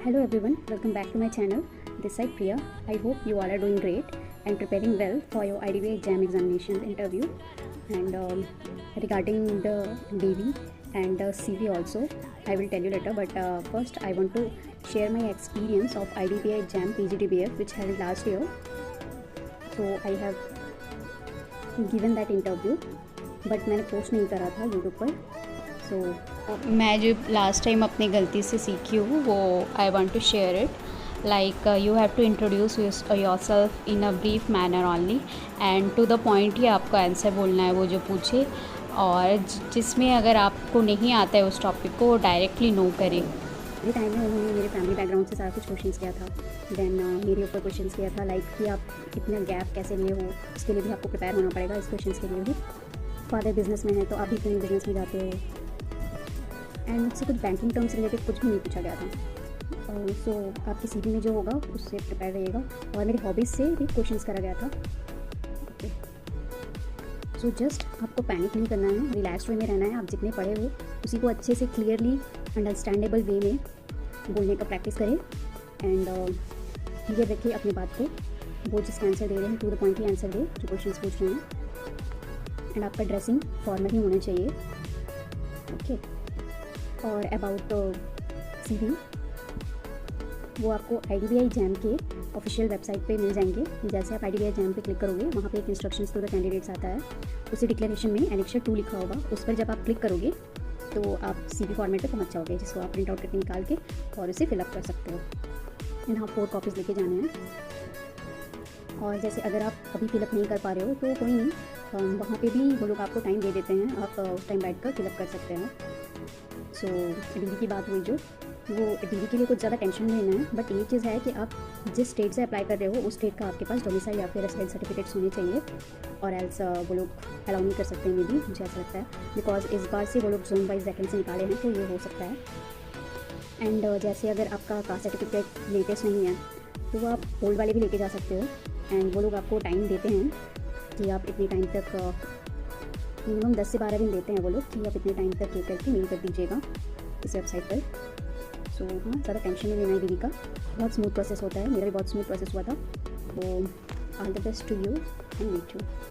Hello everyone, welcome back to my channel. This side Priya. I hope you all are doing great and preparing well for your IDBI exam examinations interview. And regarding the DV and the CV also, I will tell you later. But first, I want to share my experience of IDBI exam PGDBF which held last year. So I have given that interview, but मैंने post नहीं करा था YouTube पर. सो मैं जो last time अपनी गलती से सीखी हूँ वो I want to share it. Like you have to introduce yourself in a brief manner only and to the point ही आपको आंसर बोलना है वो जो पूछे, और जिसमें अगर आपको नहीं आता है उस टॉपिक को वो डायरेक्टली नो करें. मेरे टाइम में उन्होंने मेरे फैमिली बैकग्राउंड से सारा कुछ क्वेश्चंस किया था. देन मेरे ऊपर क्वेश्चंस किया था लाइक कि आप इतना गैप कैसे लिए हो, उसके लिए भी आपको प्रिपेयर होना पड़ेगा. इस क्वेश्चंस के लिए भी फादर बिजनेस में है तो आप भी क्यों बिजनेस में जाते हो. एंड मुझसे कुछ बैंकिंग टर्म्स रिलेटेड कुछ भी नहीं पूछा गया था. सो आपकी सीवी में जो होगा उससे प्रिपेयर रहिएगा. और मेरी हॉबीज़ से भी क्वेश्चंस करा गया था. ओके, सो जस्ट आपको पैनिक नहीं करना है, रिलैक्स वे में रहना है. आप जितने पढ़े हो उसी को अच्छे से क्लियरली अंडरस्टैंडेबल वे में बोलने का प्रैक्टिस करें. एंड क्लियर रखिए अपनी बात को. वो जिसका आंसर दे रहे हैं टू द पॉइंट ही आंसर दे जो क्वेश्चंस पूछ रहे हैं. एंड आपका ड्रेसिंग फॉर्मल ही होना चाहिए. ओके, और अबाउट CV वो आपको IDBI एग्जाम के ऑफिशियल वेबसाइट पे मिल जाएंगे. जैसे आप IDBI एग्जाम पे क्लिक करोगे वहाँ पे एक इंस्ट्रक्शंस टू द कैंडिडेट्स आता है. उसी डिक्लेरेशन में एनेक्चर 2 लिखा होगा. उस पर जब आप क्लिक करोगे तो आप CV फॉर्मेट पे पहुँच जाओगे, जिसको आप प्रिंट आउट करके निकाल के और उसे फिलअप कर सकते हो. एंड हाँ, 4 कॉपीज़ लेके जाने हैं. और जैसे अगर आप अभी फिलअप नहीं कर पा रहे हो तो कोई नहीं, वहाँ पे भी वो लोग आपको टाइम दे देते हैं. आप उस टाइम बैठ कर फिलअप कर सकते हैं. सो DV की बात हुई जो, वो DV के लिए कुछ ज़्यादा टेंशन नहीं लेना है. बट ये चीज़ है कि आप जिस स्टेट से अप्लाई कर रहे हो उस स्टेट का आपके पास डोमिसाइल या फिर रेसिडेंस सर्टिफिकेट्स होने चाहिए, और एल्स वो लोग अलाउ नहीं कर सकते हैं. मे भी मुझे ऐसा लगता है बिकॉज इस बार से वो लोग जोन वाइज वैकेंसी निकाले हैं तो ये हो सकता है. एंड जैसे अगर आपका कास्ट सर्टिफिकेट लेटेस्ट नहीं है तो आप ओल्ड वाले भी लेके जा सकते हो. एंड वो लोग आपको टाइम देते हैं कि आप इतने टाइम तक, मिनिमम 10 से 12 दिन देते हैं वो लोग कि आप इतने टाइम तक ये करके मेल कर दीजिएगा इस वेबसाइट पर. सो हाँ, ज़्यादा टेंशन नहीं लेना है. DV का बहुत स्मूथ प्रोसेस होता है. मेरा भी बहुत स्मूथ प्रोसेस हुआ था. तो all the best to you and meet you.